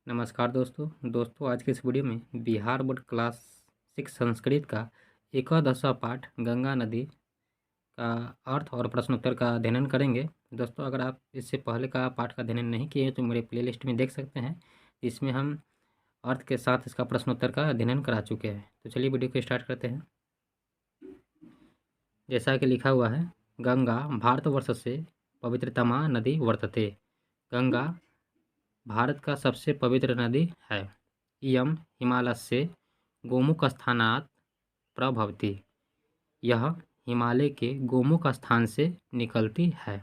नमस्कार दोस्तों आज के इस वीडियो में बिहार बोर्ड क्लास 6 संस्कृत का 11वां पाठ गंगा नदी का अर्थ और प्रश्नोत्तर का अध्ययन करेंगे। दोस्तों अगर आप इससे पहले का पाठ का अध्ययन नहीं किए तो मेरे प्लेलिस्ट में देख सकते हैं, इसमें हम अर्थ के साथ इसका प्रश्नोत्तर का अध्ययन करा चुके हैं। तो चलिए वीडियो को स्टार्ट करते हैं। जैसा कि लिखा हुआ है, गंगा भारतवर्ष से पवित्रतमा नदी वर्तते। गंगा भारत का सबसे पवित्र नदी है। इयं हिमालयस्य गोमुखस्थानात् प्रभवति। यह हिमालय के गोमुख स्थान से निकलती है।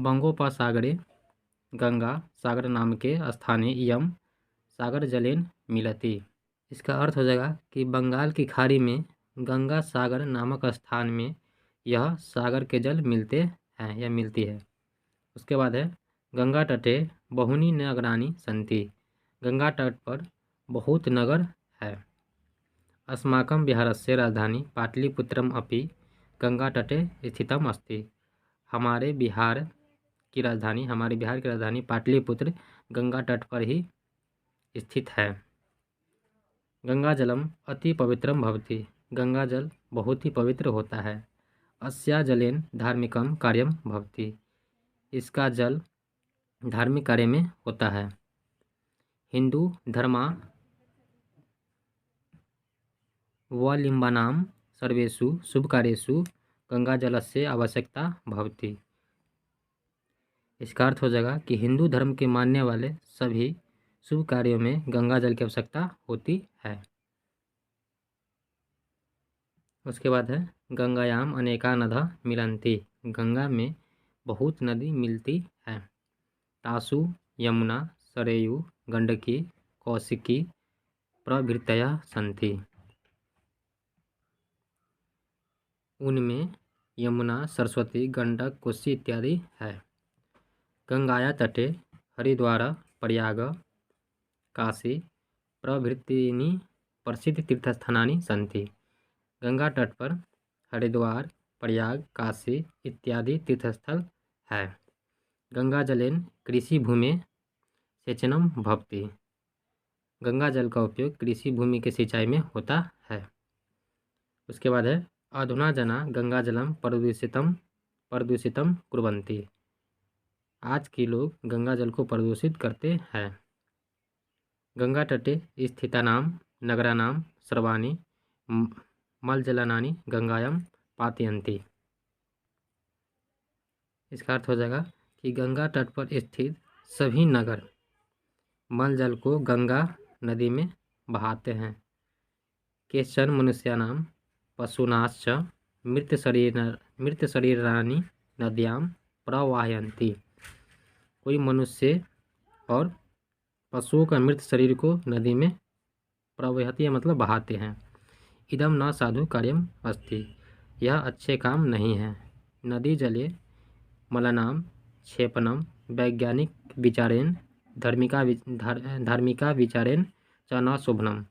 बंगोपसागरे गंगा सागर नाम के स्थाने इयं सागर जलेन मिलति। इसका अर्थ हो जाएगा कि बंगाल की खाड़ी में गंगा सागर नामक स्थान में यह सागर के जल मिलते हैं या मिलती है। उसके बाद है, गंगा तटे बहुनी नगराणि सन्ति। गंगा तट पर बहुत नगर है। अस्माकं बिहारस्य राजधानी पाटलिपुत्रम अपि गंगा तटे स्थितम अस्ति। हमारे बिहार की राजधानी पाटलिपुत्र गंगा तट पर ही स्थित है। गंगा जलम अति पवित्रम भवति। गंगा जल बहुत ही पवित्र होता है। अस्या जलेन धार्मिकम कार्यम भवति। इसका जल धार्मिक कार्य में होता है। हिंदू धर्मावलम्बनां सर्वेषु शुभकार्येषु गंगाजलस्य आवश्यकता भवति। इसका अर्थ हो जाएगा कि हिंदू धर्म के मानने वाले सभी शुभ कार्यों में गंगा जल की आवश्यकता होती है। उसके बाद है, गंगायाम अनेका नद्यः मिलन्ति। गंगा में बहुत नदी मिलती है। तासु यमुना सरयू गंडकी कौशिकी प्रभृतयः सन्ति। उनमें यमुना सरस्वती गंडक कोसी इत्यादि है। गंगाया तटे हरिद्वार प्रयाग काशी प्रभृतीनि प्रसिद्ध तीर्थस्थानानि सन्ति। गंगा तट पर हरिद्वार प्रयाग काशी इत्यादि तीर्थस्थल है। गंगा जलेन कृषि भूमि सेचनम भवति। गंगा जल का उपयोग कृषि भूमि के सिंचाई में होता है। उसके बाद है, अधुना जना गंगा जलम प्रदूषितम कुर्वन्ति। आज के लोग गंगा जल को प्रदूषित करते हैं। गंगा तटे स्थितानां नगराणां सर्वाणि मलजलानि गंगायां पातयन्ति। इसका अर्थ हो जाएगा कि गंगा तट पर स्थित सभी नगर मल जल को गंगा नदी में बहाते हैं। केचन मनुष्याणां पशूनाश्च मृत शरीराणि नद्यां प्रवाहयन्ति। कोई मनुष्य और पशुओं का मृत शरीर को नदी में प्रवाहयति मतलब बहाते हैं। इदम न साधु कार्यम अस्ति। यह अच्छे काम नहीं है। नदी जले मलानां क्षेपणम वैज्ञानिक विचारेण धार्मिका विचारेण च न शोभनम।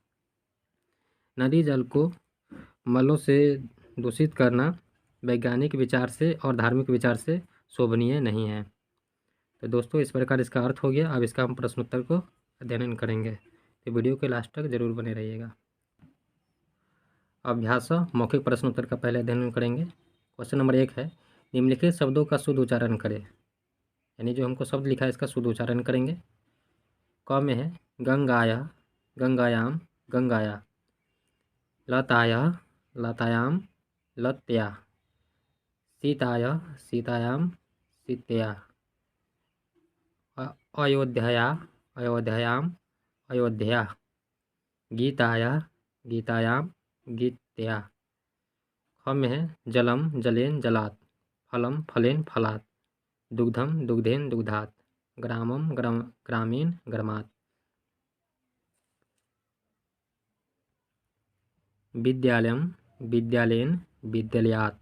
नदी जल को मलों से दूषित करना वैज्ञानिक विचार से और धार्मिक विचार से शोभनीय नहीं है। तो दोस्तों इस प्रकार इसका अर्थ हो गया। अब इसका हम प्रश्नोत्तर को अध्ययन करेंगे, तो वीडियो के लास्ट तक जरूर बने रहिएगा। अभ्यास मौखिक प्रश्नोत्तर का पहले अध्ययन करेंगे। क्वेश्चन नंबर 1 है, निम्नलिखित शब्दों का शुद्ध उच्चारण करें। यानी जो हमको शब्द लिखा है इसका शुद्ध उच्चारण करेंगे। क में है गंगाया गंगायाम गंगाया, लताया लतायाम लत्या, सीताया सीतायाम सीतया, अयोध्याया अयोध्यायाम अयोध्या, गीताया गीतायाम गीतया। ख में है जलम जलेन जलात्, फलम फलेन फलात्, दुग्धम दुग्धेन दुग्धात्, ग्रामम ग्रामीण ग्रामात्, विद्यालयम विद्यालयेन विद्यालयात्।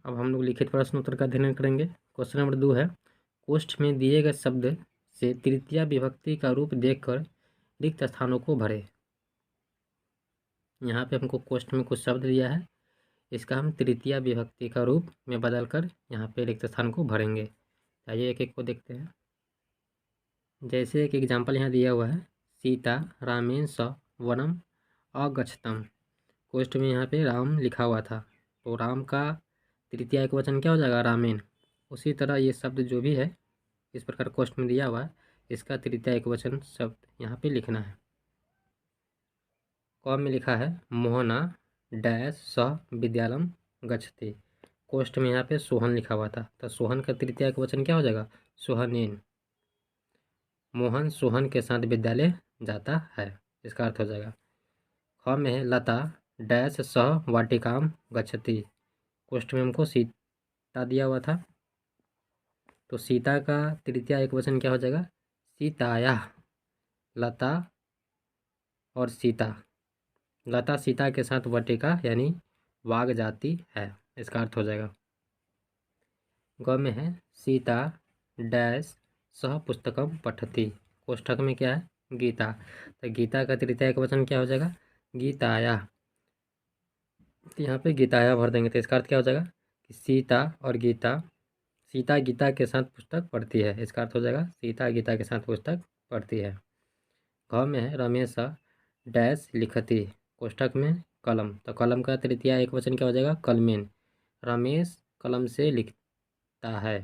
अब हम लोग लिखित प्रश्नोत्तर का अध्ययन करेंगे। क्वेश्चन नंबर 2 है, कोष्ठ में दिए गए शब्द से तृतीया विभक्ति का रूप देखकर रिक्त स्थानों को भरें। यहाँ पे हमको कोष्ठ में कुछ शब्द दिया है, इसका हम तृतीया विभक्ति का रूप में बदलकर यहाँ पे रिक्त स्थान को भरेंगे। आइए एक एक को देखते हैं। जैसे एक एग्जाम्पल यहाँ दिया हुआ है, सीता रामेण स वनम अगच्छतम। कोष्ठ में यहाँ पे राम लिखा हुआ था, तो राम का तृतीया एक वचन क्या हो जाएगा, रामेण। उसी तरह ये शब्द जो भी है इस प्रकार कोष्ठ में दिया हुआ है, इसका तृतीया एक वचन शब्द यहाँ पे लिखना है। क में लिखा है मोहना डैश स विद्यालम गच्छति। कोष्ठ में यहाँ पे सोहन लिखा हुआ था, तो सोहन का तृतीया एक वचन क्या हो जाएगा, सोहनेन। मोहन सोहन के साथ विद्यालय जाता है, इसका अर्थ हो जाएगा। ख में है लता डैश सह वाटिकाम गच्छति। कोष्ठ में हमको सीता दिया हुआ था, तो सीता का तृतीया एक वचन क्या हो जाएगा, सीताया। लता और सीता, लता सीता के साथ वाटिका यानी बाग जाती है, इसका अर्थ हो जाएगा। ग में है सीता डैश सह पुस्तकम पठति। कोष्ठक में क्या है, गीता, तो गीता का तृतीया एक वचन क्या हो जाएगा, गीताया। तो यहाँ पे गीताया भर देंगे, तो इसका अर्थ क्या हो जाएगा कि सीता और गीता, सीता गीता के साथ पुस्तक पढ़ती है, इसका अर्थ हो जाएगा सीता गीता के साथ पुस्तक पढ़ती है। घ में है रमेश डैश लिखती। कोष्ठक में कलम, तो कलम का तृतीया एक वचन क्या हो जाएगा, कलमेन। रमेश कलम से लिखता है।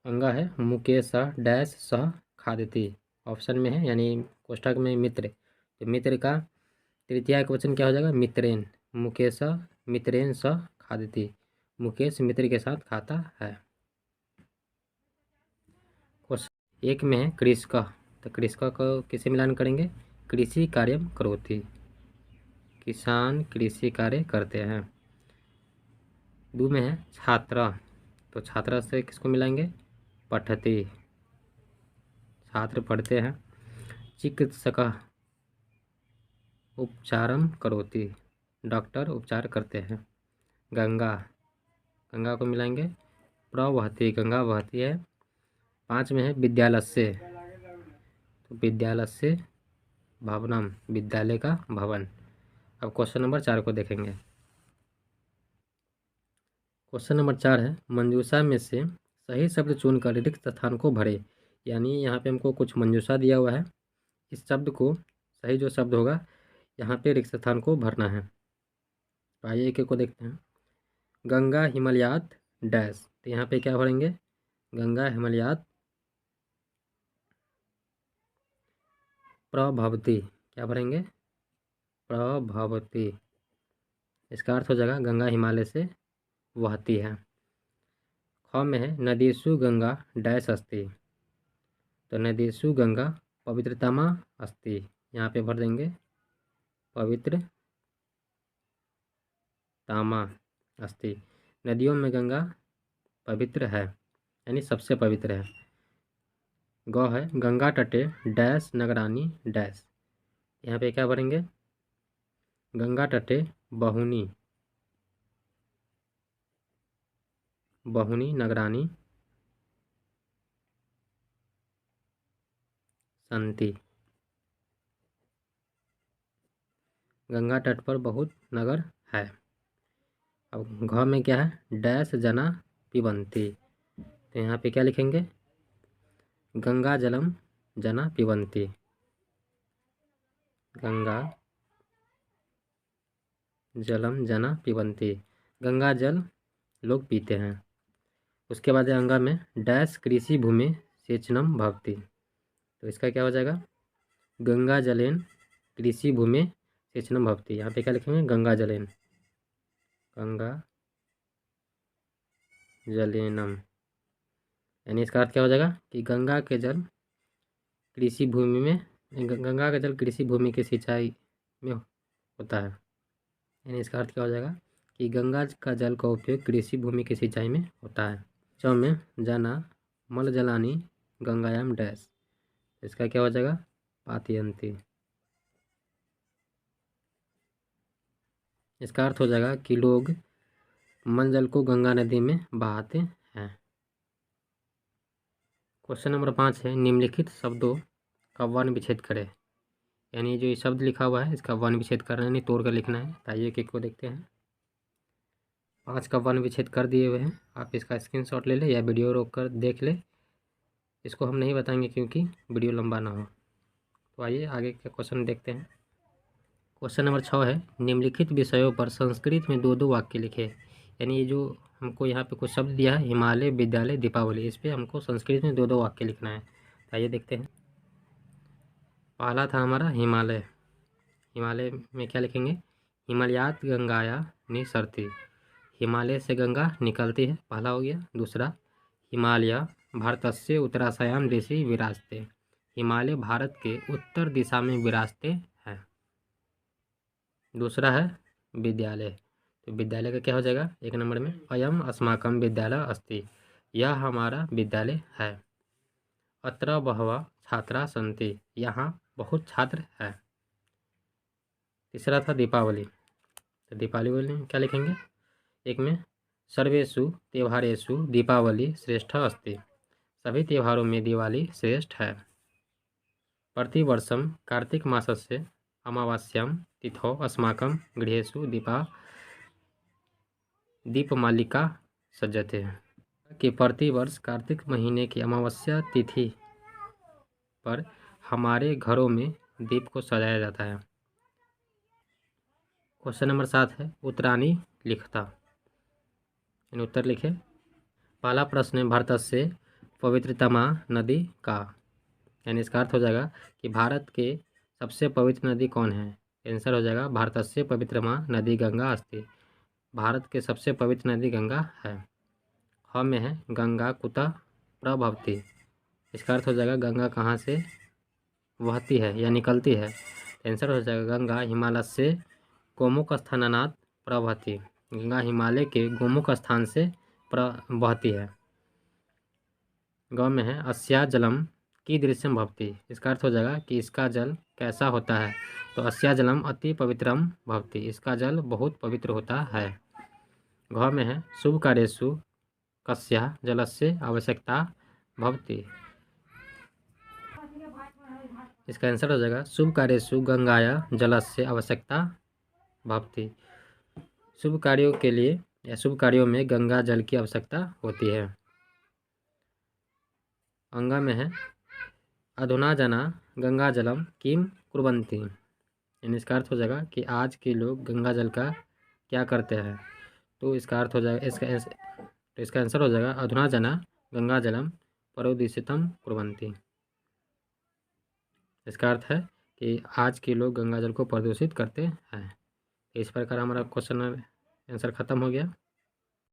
अंगा है मुकेश डैश सह खादती। ऑप्शन में है यानी कोष्ठक में मित्र, तो मित्र का तृतीया एक वचन क्या हो जाएगा, मित्रेन। मुकेश मित्रेन स खादती। मुकेश मित्र के साथ खाता है। क्वेश्चन एक में है कृषक, तो कृषक को किसे मिलान करेंगे, कृषि कार्यम करोति। किसान कृषि कार्य करते हैं। दो में है छात्र, तो छात्र से किसको मिलाएंगे, पठति, छात्र पढ़ते हैं। चिकित्सक उपचारम करोति, डॉक्टर उपचार करते हैं। गंगा, गंगा को मिलाएंगे प्रवहति, गंगा बहती है। 5 में है विद्यालय से, तो विद्यालय से भवनम, विद्यालय का भवन। अब क्वेश्चन नंबर 4 को देखेंगे। क्वेश्चन नंबर 4 है मंजूषा में से सही शब्द चुनकर रिक्त स्थान को भरे। यानी यहाँ पे हमको कुछ मंजूषा दिया हुआ है, इस शब्द को सही जो शब्द होगा यहाँ पे रिक्त स्थान को भरना है। तो आइए एक एक को देखते हैं। गंगा हिमालयात डैश, तो यहाँ पे क्या भरेंगे, गंगा हिमालयात प्रभवती, क्या भरेंगे, प्रभवती। इसका अर्थ हो जाएगा गंगा हिमालय से बहती है। ख में है नदीसु गंगा डैश अस्ति, तो नदीसु गंगा पवित्रतमा अस्ति। यहाँ पे भर देंगे पवित्र तामा अस्ति। नदियों में गंगा पवित्र है यानी सबसे पवित्र है। ग है गंगा तटे डैश नगरानी डैश, यहाँ पे क्या भरेंगे, गंगा तटे बहुनी, बहुनी नगरानी संति। गंगा तट पर बहुत नगर है। अब घ में क्या है डैश जना पिबंती, तो यहाँ पे क्या लिखेंगे, गंगा जलम जना पिबंती, गंगा जलम जना पिबंती, गंगा जल लोग पीते हैं। उसके बाद अंगा में डैश कृषि भूमि सेचनम भवती, तो इसका क्या हो जाएगा, गंगा जलेन कृषि भूमि सेचनम भवती। यहाँ पे क्या लिखेंगे, गंगा जलेन, गंगा जलेनम, यानी इसका अर्थ क्या हो जाएगा कि गंगा के जल कृषि भूमि में, गंगा का जल कृषि भूमि की सिंचाई में होता है। यानी इसका अर्थ क्या हो जाएगा कि गंगा का जल का उपयोग कृषि भूमि की सिंचाई में होता है। च में जाना मल जलानी गंगायाम डैश, इसका क्या हो जाएगा, पातयंती। इसका अर्थ हो जाएगा कि लोग मल जल को गंगा नदी में बहाते हैं। क्वेश्चन नंबर 5 है निम्नलिखित शब्दों का वर्ण विच्छेद करें। यानी जो ये शब्द लिखा हुआ है इसका वर्ण विच्छेद करना है, यानी तोड़ कर लिखना है। आइए एक एक को देखते हैं। 5 का वन विच्छेद कर दिए हुए हैं। आप इसका स्क्रीनशॉट ले लें या वीडियो रोक कर देख लें। इसको हम नहीं बताएंगे क्योंकि वीडियो लंबा ना हो। तो आइए आगे के क्वेश्चन देखते हैं। क्वेश्चन नंबर 6 है, निम्नलिखित विषयों पर संस्कृत में 2-2 वाक्य लिखे। यानी ये जो हमको यहाँ पे कुछ शब्द दिया है, हिमालय, विद्यालय, दीपावली, इस पर हमको संस्कृत में 2-2 वाक्य लिखना है। तो आइए देखते हैं। पहला था हमारा हिमालय। हिमालय में क्या लिखेंगे? हिमालयात गंगाया निसरती। हिमालय से गंगा निकलती है, पहला हो गया। दूसरा, हिमालय भारतस्य उत्तरासायाम दिशि विराजते। हिमालय भारत के उत्तर दिशा में विराजते हैं। दूसरा है विद्यालय। तो विद्यालय का क्या हो जाएगा? 1 नंबर में, अयम अस्माकं विद्यालय अस्ति। यह हमारा विद्यालय है। अत्र बहवः छात्रा सन्ति। यहाँ बहुत छात्र हैं। तीसरा था दीपावली। तो दीपावली में क्या लिखेंगे? एक में, सर्वेषु त्योहारेषु दीपावली श्रेष्ठ अस्ति। सभी त्योहारों में दिवाली श्रेष्ठ है। प्रतिवर्षं कार्तिक मासस्य अमावास्यां तिथौ अस्माकं गृहेषु दीपमालिका सज्जते। कि प्रतिवर्ष कार्तिक महीने की अमावस्या तिथि पर हमारे घरों में दीप को सजाया जाता है। क्वेश्चन नंबर 7 है, उत्तराणी लिखता। इन उत्तर लिखे। पहला प्रश्न है, भारत से पवित्रतमा नदी का। यानी इसका अर्थ हो जाएगा कि भारत के सबसे पवित्र नदी कौन है? आंसर हो जाएगा भारतस्य पवित्रमा नदी गंगा अस्ति। भारत के सबसे पवित्र नदी गंगा है। ह में है, गंगा कुतः प्रभवती। इसका अर्थ हो जाएगा गंगा कहाँ से बहती है या निकलती है? आंसर हो जाएगा गंगा हिमालय से गोमुख स्थानात् प्रवहती। गंगा हिमालय के गोमुख स्थान से बहती है। ग में है, अस्या जलम कीदृशं भवति। इसका अर्थ हो जाएगा कि इसका जल कैसा होता है? तो अस्या जलम अति पवित्रम भवति। इसका जल बहुत पवित्र होता है। घ में है, शुभ कार्येषु कस्या जलस्य आवश्यकता भवति। इसका आंसर हो जाएगा शुभ कार्येषु गंगाया जलस्य आवश्यकता भवति। शुभ कार्यों के लिए या शुभ कार्यों में गंगा जल की आवश्यकता होती है। अंगा में है, अधुना जना गंगा जलम किम कुर्वन्ति। यानी इसका अर्थ हो जाएगा कि आज के लोग गंगा जल का क्या करते हैं? तो इसका अर्थ हो जाएगा इसका आंसर हो जाएगा अधुना जना गंगा जलम प्रदूषितम कुर्वन्ति। इसका अर्थ है कि आज के लोग गंगा जल को प्रदूषित करते हैं। इस प्रकार हमारा क्वेश्चन आंसर खत्म हो गया।